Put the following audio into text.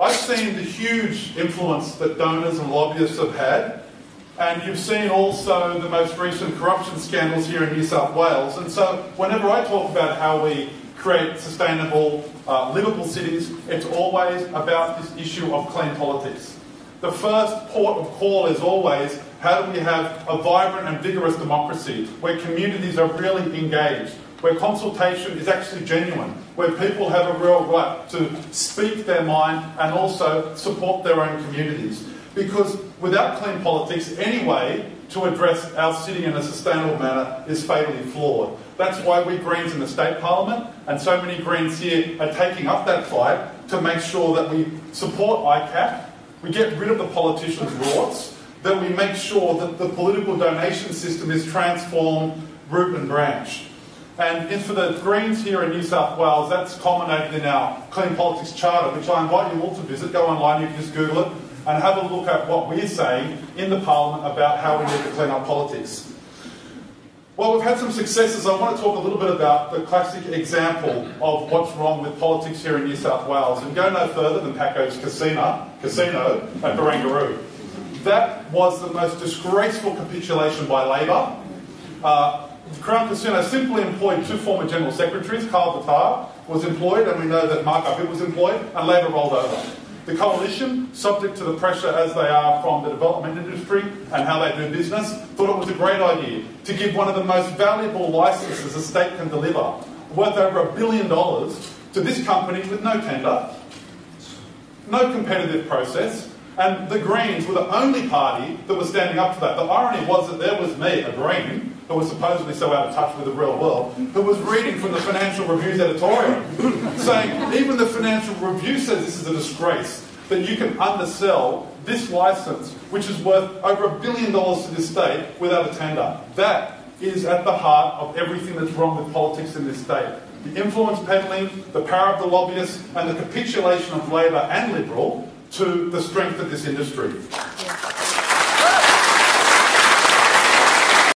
I've seen the huge influence that donors and lobbyists have had, and you've seen also the most recent corruption scandals here in New South Wales. And so whenever I talk about how we create sustainable, livable cities, it's always about this issue of clean politics. The first port of call is always, how do we have a vibrant and vigorous democracy where communities are really engaged, where consultation is actually genuine, where people have a real right to speak their mind and also support their own communities. Because without clean politics, any way to address our city in a sustainable manner is fatally flawed. That's why we Greens in the State Parliament, and so many Greens here, are taking up that fight to make sure that we support ICAP, we get rid of the politicians' rorts, that we make sure that the political donation system is transformed root and branch. And for the Greens here in New South Wales, that's culminated in our Clean Politics Charter, which I invite you all to visit. Go online, you can just Google it, and have a look at what we're saying in the Parliament about how we need to clean up politics. Well, we've had some successes. I want to talk a little bit about the classic example of what's wrong with politics here in New South Wales, and go no further than Paco's Casino at Barangaroo. That was the most disgraceful capitulation by Labor. Crown Casino simply employed two former General Secretaries. Carl Batar was employed, and we know that Mark Abbott was employed, and Labor rolled over. The coalition, subject to the pressure as they are from the development industry and how they do business, thought it was a great idea to give one of the most valuable licences a state can deliver, worth over $1 billion, to this company with no tender, no competitive process, and the Greens were the only party that was standing up to that. The irony was that there was me, a Green, who was supposedly so out of touch with the real world, who was reading from the Financial Review's editorial, saying even the Financial Review says this is a disgrace, that you can undersell this licence, which is worth over $1 billion to this state, without a tender. That is at the heart of everything that's wrong with politics in this state. The influence peddling, the power of the lobbyists, and the capitulation of Labor and Liberal to the strength of this industry.